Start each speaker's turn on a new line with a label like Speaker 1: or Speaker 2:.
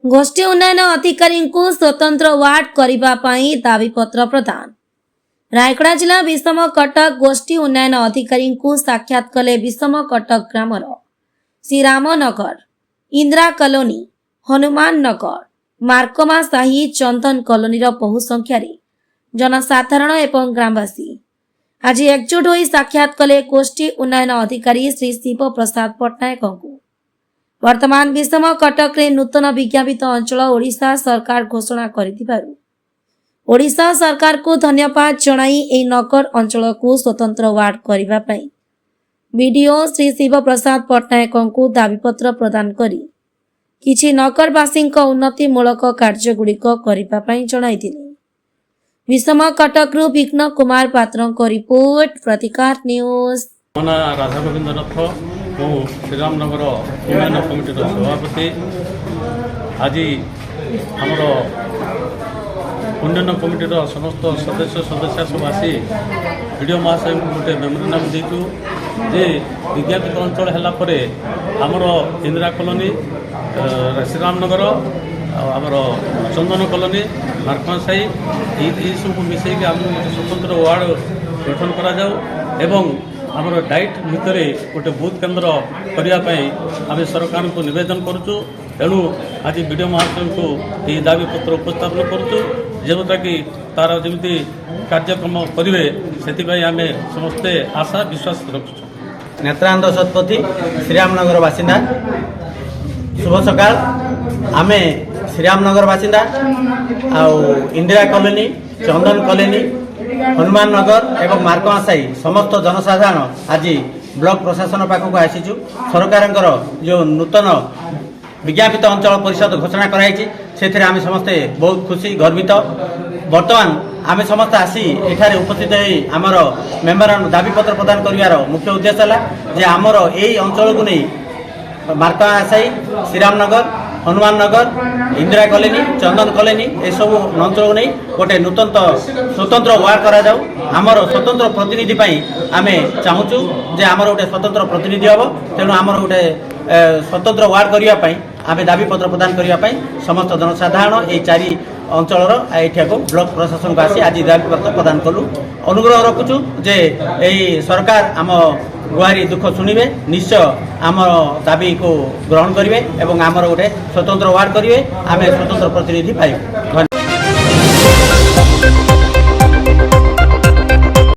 Speaker 1: गोष्ठी उन्नयन अधिकारी को स्वतंत्र वार्ड करने दाबीपत्र प्रदान। रायगड़ा जिला विषम कटक गोष्ठी उन्नयन अधिकारी को साक्षात कले विषम कटक ग्रामर श्रीरामनगर, इंदिरा कॉलोनी, हनुमान नगर, मार्कमा साही, चंदन कॉलोनी बहु संख्यार जनसाधारण एवं ग्रामवासी आज एकजुट हो साक्षात कले गोष्ठी उन्नयन अधिकारी श्री शिव प्रसाद पट्टनायक को। वर्तमान विषम कटक रे नूतन विज्ञापित अंचल ओडिशा सरकार घोषणा करिथिबारु ओडिशा सरकार को धन्यवाद जणाई ए नगर अंचल को स्वतंत्र वार्ड करिबा पई वीडियो श्री शिव प्रसाद पट्टनायक को दाबीपत्र प्रदान करी किछि नगरवासी उन्नतिमूलक कार्यगुड़िक करिबा पई जणाइथिले। विषम कटक रु विघ्न कुमार पात्र को रिपोर्ट, प्रतिकार न्यूज।
Speaker 2: राधा गोविंद रथ श्रीरामनगर उन्नयन कमिटी सभापति आज आमर उन्नयन कमिटी समस्त सदस्य सब आसी वीडियो महाशय को गोटे मेमोरांडम देचु जे विज्ञापित अंचल है आमर इंदिरा कॉलोनी, श्रीरामनगर, आमर चंदन कॉलोनी, मार्कमा साही ये सब मिसेक आम स्वतंत्र वार्ड गठन करा जाऊ एवं आमर डाइट भितर गोटे बूथ केन्द्र करने आम सरकार को निवेदन करुचु। तेणु आज वीडियो महाशय को यह दाबीपत्र उपस्थापन करुचु जोटा कि तार जमी कार्यक्रम करेंगे से आम समस्ते आशा विश्वास रखुचु।
Speaker 3: नेत्रानंद शतपथी श्रीरामनगर बासिंदा। शुभ सकाल। आम श्रीरामनगर बासिंदा आउ इंदिरा कॉलोनी, चंदन कॉलोनी, हनुमान नगर एवं मार्कमा साही समस्त जनसाधारण आज ब्लॉक प्रशासन पाखक आसीचु। सरकार जो नूतन विज्ञापित अंचल परिषद घोषणा कराई से आम समस्ते बहुत खुशी गर्वित। बर्तमान आम समस्त आसी एठारे उपस्थित आमर मेम्बर दाबीपत्र प्रदान कर मुख्य उद्देश्य है जे आमर यही अंचल को नहीं मार्कमा साही, श्रीरामनगर, हनुमान नगर, इंदिरा कॉलोनी, चंदन कॉलोनी ये सब अंचल को नहीं गोटे नूतन स्वतंत्र वार्ड करा जाऊ। आमर स्वतंत्र प्रतिनिधि आम चाहूँ जे आमर गोटे स्वतंत्र प्रतिनिधि हम। तेणु आमर गोटे स्वतंत्र वार्ड करने आम दाबीपत्र प्रदान करने समस्त जनसाधारण ये चारि अंचल को ब्लॉक प्रशासन को आसी आज दाबीपत्र प्रदान कलु। अनुग्रह रखुचु जे यही सरकार आम गुहारी दुख शुणवे, निश्चय आम दाबी को ग्रहण करेंगे और आमर गोटे स्वतंत्र वार्ड करेंगे, आम स्वतंत्र प्रतिनिधि पाइबे।